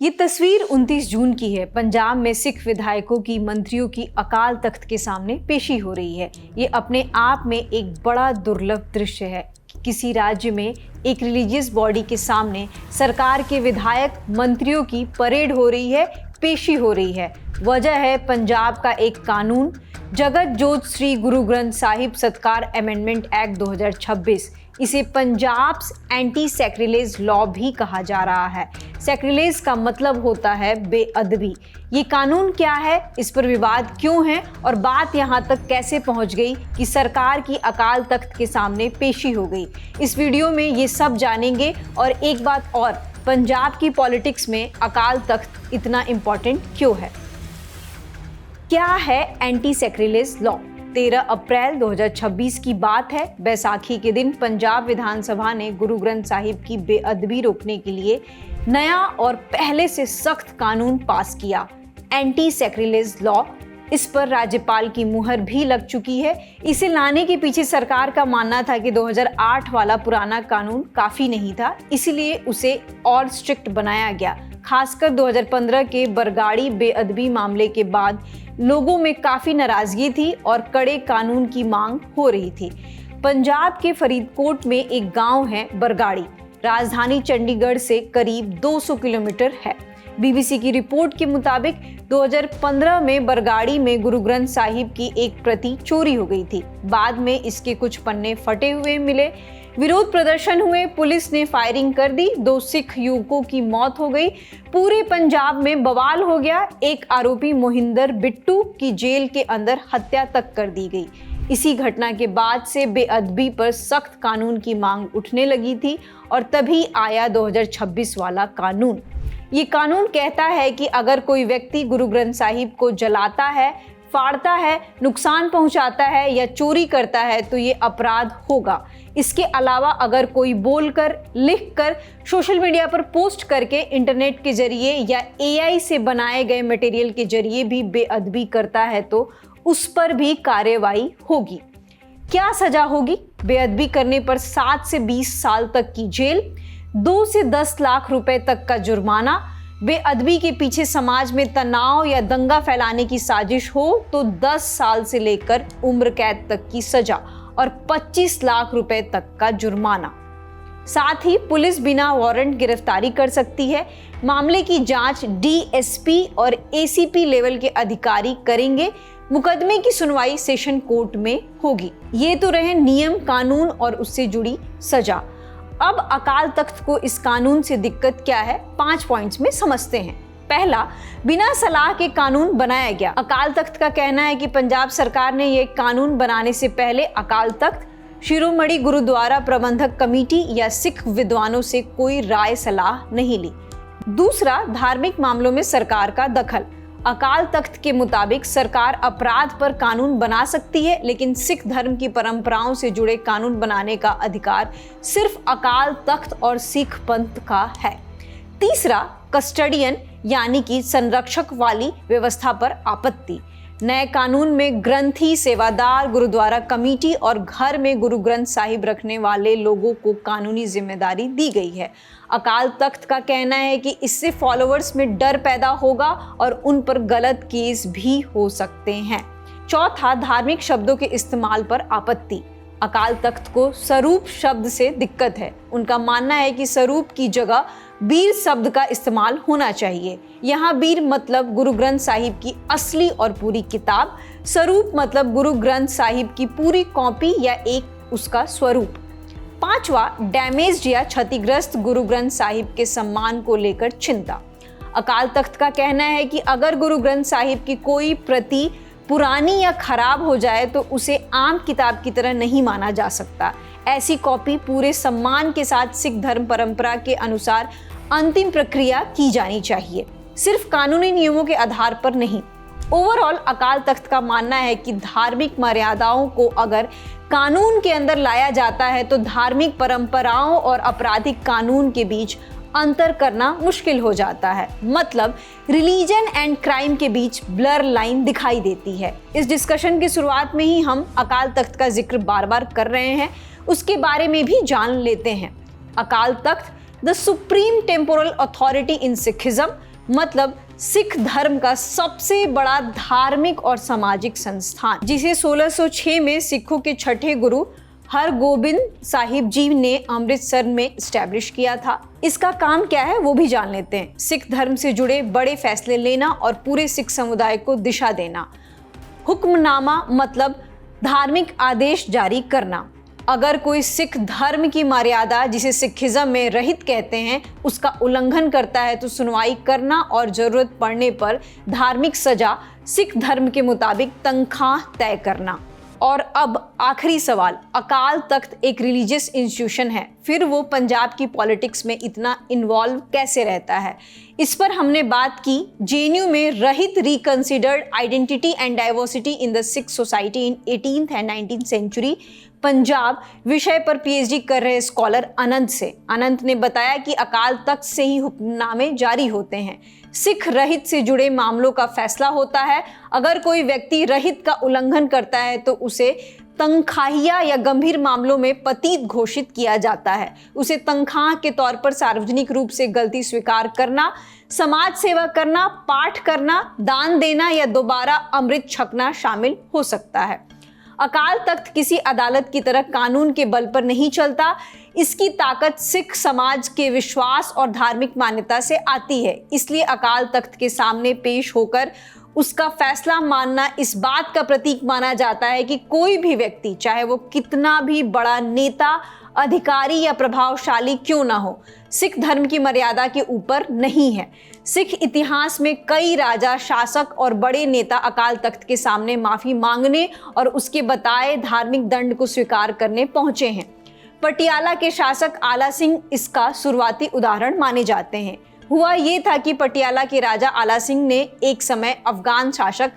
ये तस्वीर 29 जून की है। पंजाब में सिख विधायकों की मंत्रियों की अकाल तख्त के सामने पेशी हो रही है। ये अपने आप में एक बड़ा दुर्लभ दृश्य है। किसी राज्य में एक रिलीजियस बॉडी के सामने सरकार के विधायक मंत्रियों की परेड हो रही है, पेशी हो रही है। वजह है पंजाब का एक कानून, जगत जोत श्री गुरु ग्रंथ साहिब सत्कार अमेंडमेंट एक्ट 2026। इसे पंजाब्स एंटी सैक्रिलेज लॉ भी कहा जा रहा है। सैक्रिलेज का मतलब होता है बेअदबी। ये कानून क्या है, इस पर विवाद क्यों है और बात यहाँ तक कैसे पहुँच गई कि सरकार की अकाल तख्त के सामने पेशी हो गई, इस वीडियो में ये सब जानेंगे। और एक बात और, पंजाब की पॉलिटिक्स में अकाल तख्त इतना इम्पोर्टेंट क्यों है। क्या है एंटी सैक्रिलेज लॉ? 13 अप्रैल 2026 की बात है। बैसाखी के दिन पंजाब विधानसभा ने गुरु ग्रंथ साहिब की बेअदबी रोकने के लिए नया और पहले से सख्त कानून पास किया, एंटी सैक्रिलेज लॉ। इस पर राज्यपाल की मुहर भी लग चुकी है। इसे लाने के पीछे सरकार का मानना था कि 2008 वाला पुराना कानून काफी नहीं था, इसलिए उसे और स्ट्रिक्ट बनाया गया। खासकर 2015 के बरगाड़ी बेअदबी मामले के बाद लोगों में काफी नाराजगी थी और कड़े कानून की मांग हो रही थी। पंजाब के फरीदकोट में एक गांव है बरगाड़ी, राजधानी चंडीगढ़ से करीब 200 किलोमीटर है। बीबीसी की रिपोर्ट के मुताबिक 2015 में बरगाड़ी में गुरु ग्रंथ साहिब की एक प्रति चोरी हो गई थी। बाद में इसके कुछ पन्ने फटे हुए मिले। विरोध प्रदर्शन हुए, पुलिस ने फायरिंग कर दी, 2 सिख युवकों की मौत हो गई। पूरे पंजाब में बवाल हो गया। एक आरोपी मोहिंदर बिट्टू की जेल के अंदर हत्या तक कर दी गई। इसी घटना के बाद से बेअदबी पर सख्त कानून की मांग उठने लगी थी और तभी आया 2026 वाला कानून। ये कानून कहता है कि अगर कोई व्यक्ति गुरु ग्रंथ साहिब को जलाता है, फाड़ता है, नुकसान पहुंचाता है या चोरी करता है तो ये अपराध होगा। इसके अलावा अगर कोई बोलकर, लिखकर, सोशल मीडिया पर पोस्ट करके, इंटरनेट के जरिए या AI से बनाए गए मटेरियल के जरिए भी बेअदबी करता है तो उस पर भी कार्रवाई होगी। क्या सजा होगी? बेअदबी करने पर 7 से 20 साल तक की जेल, 2 से 10 लाख रुपए तक का जुर्माना। बेअदबी के पीछे समाज में तनाव या दंगा फैलाने की साजिश हो तो 10 साल से लेकर उम्र कैद तक की सजा और 25 लाख रुपए तक का जुर्माना। साथ ही पुलिस बिना वारंट गिरफ्तारी कर सकती है। मामले की जांच DSP और ACP लेवल के अधिकारी करेंगे। मुकदमे की सुनवाई सेशन कोर्ट में होगी। ये तो रहे नियम, कानून और उससे जुड़ी सजा। अब अकाल तख्त को इस कानून से दिक्कत क्या है, 5 पॉइंट्स में समझते हैं। पहला, बिना सलाह के कानून बनाया गया। अकाल तख्त का कहना है कि पंजाब सरकार ने ये कानून बनाने से पहले अकाल तख्त, शिरोमणि गुरुद्वारा प्रबंधक कमेटी या सिख विद्वानों से कोई राय सलाह नहीं ली। दूसरा, धार्मिक मामलों में सरकार का दखल। अकाल तख्त के मुताबिक सरकार अपराध पर कानून बना सकती है, लेकिन सिख धर्म की परंपराओं से जुड़े कानून बनाने का अधिकार सिर्फ अकाल तख्त और सिख पंथ का है। तीसरा, कस्टडियन यानी कि संरक्षक वाली व्यवस्था पर आपत्ति। नए कानून में ग्रंथी, सेवादार, गुरुद्वारा कमेटी और घर में गुरु ग्रंथ साहिब रखने वाले लोगों को कानूनी जिम्मेदारी दी गई है। अकाल तख्त का कहना है कि इससे फॉलोअर्स में डर पैदा होगा और उन पर गलत केस भी हो सकते हैं। चौथा, धार्मिक शब्दों के इस्तेमाल पर आपत्ति। अकाल तख्त को स्वरूप शब्द से दिक्कत है। उनका मानना है कि स्वरूप की जगह बीर शब्द का इस्तेमाल होना चाहिए। यहाँ बीर मतलब गुरु ग्रंथ साहिब की असली और पूरी किताब, स्वरूप मतलब गुरु ग्रंथ साहिब की पूरी कॉपी या एक उसका स्वरूप। पांचवा, डैमेज्ड या क्षतिग्रस्त गुरु ग्रंथ साहिब के सम्मान को लेकर चिंता। अकाल तख्त का कहना है कि अगर गुरु ग्रंथ साहिब की कोई प्रति पुरानी या खराब हो जाए तो उसे आम किताब की तरह नहीं माना जा सकता। ऐसी कॉपी पूरे सम्मान के साथ सिख धर्म परंपरा के अनुसार अंतिम प्रक्रिया की जानी चाहिए, सिर्फ कानूनी नियमों के आधार पर नहीं। ओवरऑल अकाल तख्त का मानना है कि धार्मिक मर्यादाओं को अगर कानून के अंदर लाया जाता है तो धार्मिक परंपराओं और आपराधिक कानून के बीच अंतर करना मुश्किल हो जाता है। मतलब रिलीजन एंड क्राइम के बीच ब्लर लाइन दिखाई देती है। इस डिस्कशन की शुरुआत में ही हम अकाल तख्त का जिक्र बार बार कर रहे हैं, उसके बारे में भी जान लेते हैं। Akal Takht, the supreme temporal authority in Sikhism, मतलब सिख धर्म का सबसे बड़ा धार्मिक और सामाजिक संस्थान, जिसे 1606 में सिखों के छठे गुरु हरगोबिंद साहिब जी ने अमृतसर में स्टैब्लिश किया था। इसका काम क्या है वो भी जान लेते हैं। सिख धर्म से जुड़े बड़े फैसले लेना और पूरे सिख समुदाय को दिशा देना। हुक्मनामा मतलब धार्मिक आदेश जारी करना। अगर कोई सिख धर्म की मर्यादा, जिसे सिखिज्म में रहित कहते हैं, उसका उल्लंघन करता है तो सुनवाई करना और जरूरत पड़ने पर धार्मिक सजा, सिख धर्म के मुताबिक तनख्वाह तय करना। और अब आखिरी सवाल, अकाल तख्त एक रिलीजियस इंस्टीट्यूशन है, फिर वो पंजाब की पॉलिटिक्स में इतना इन्वॉल्व कैसे रहता है? इस पर हमने बात की जेएनयू में रहित reconsidered identity and diversity in the Sikh society in 18th and 19th century Punjab विषय पर पीएचडी कर रहे स्कॉलर अनंत से। अनंत ने बताया कि अकाल तख्त से ही हुक्मनामे जारी होते हैं, सिख रहित से जुड़े मामलों का फैसला होता है। अगर कोई व्यक्ति रहित का उल्लंघन करता है तो उसे तनख्वाहिया या गंभीर मामलों में पतित घोषित किया जाता है। उसे तनख्वाह के तौर पर सार्वजनिक रूप से गलती स्वीकार करना, समाज सेवा करना, पाठ करना, दान देना या दोबारा अमृत छकना शामिल हो सकता है। अकाल तख्त किसी अदालत की तरह कानून के बल पर नहीं चलता। इसकी ताकत सिख समाज के विश्वास और धार्मिक मान्यता से आती है। इसलिए अकाल तख्त के सामने पेश होकर उसका फैसला मानना इस बात का प्रतीक माना जाता है कि कोई भी व्यक्ति, चाहे वो कितना भी बड़ा नेता, अधिकारी या प्रभावशाली क्यों ना हो, सिख धर्म की मर्यादा के ऊपर नहीं है। सिख इतिहास में कई राजा, शासक और बड़े नेता अकाल तख्त के सामने माफी मांगने और उसके बताए धार्मिक दंड को स्वीकार करने पहुंचे हैं। पटियाला के शासक आला सिंह इसका शुरुआती उदाहरण माने जाते हैं। हुआ ये था कि पटियाला के राजा आला सिंह ने एक समय अफगान शासक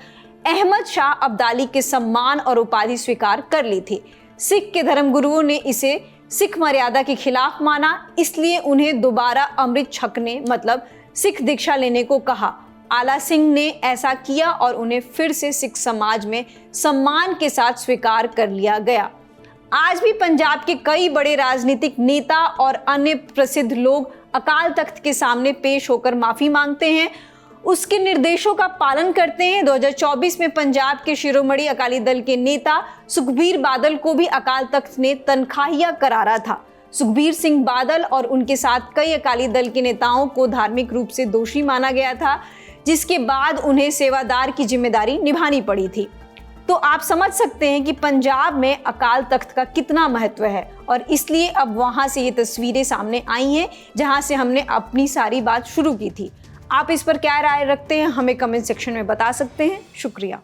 अहमद शाह अब्दाली के सम्मान और उपाधि स्वीकार कर ली थी। सिख के धर्मगुरुओं ने इसे सिख मर्यादा के खिलाफ माना, इसलिए उन्हें दोबारा अमृत छकने मतलब सिख दीक्षा लेने को कहा। आला सिंह ने ऐसा किया और उन्हें फिर से सिख समाज में सम्मान के साथ स्वीकार कर लिया गया। आज भी पंजाब के कई बड़े राजनीतिक नेता और अन्य प्रसिद्ध लोग अकाल तख्त के सामने पेश होकर माफी मांगते हैं, उसके निर्देशों का पालन करते हैं। 2024 में पंजाब के शिरोमणि अकाली दल के नेता सुखबीर बादल को भी अकाल तख्त ने तनख्वाहिया करारा था। सुखबीर सिंह बादल और उनके साथ कई अकाली दल के नेताओं को धार्मिक रूप से दोषी माना गया था, जिसके बाद उन्हें सेवादार की जिम्मेदारी निभानी पड़ी थी। तो आप समझ सकते हैं कि पंजाब में अकाल तख्त का कितना महत्व है, और इसलिए अब वहां से ये तस्वीरें सामने आई हैं जहां से हमने अपनी सारी बात शुरू की थी। आप इस पर क्या राय रखते हैं हमें कमेंट सेक्शन में बता सकते हैं। शुक्रिया।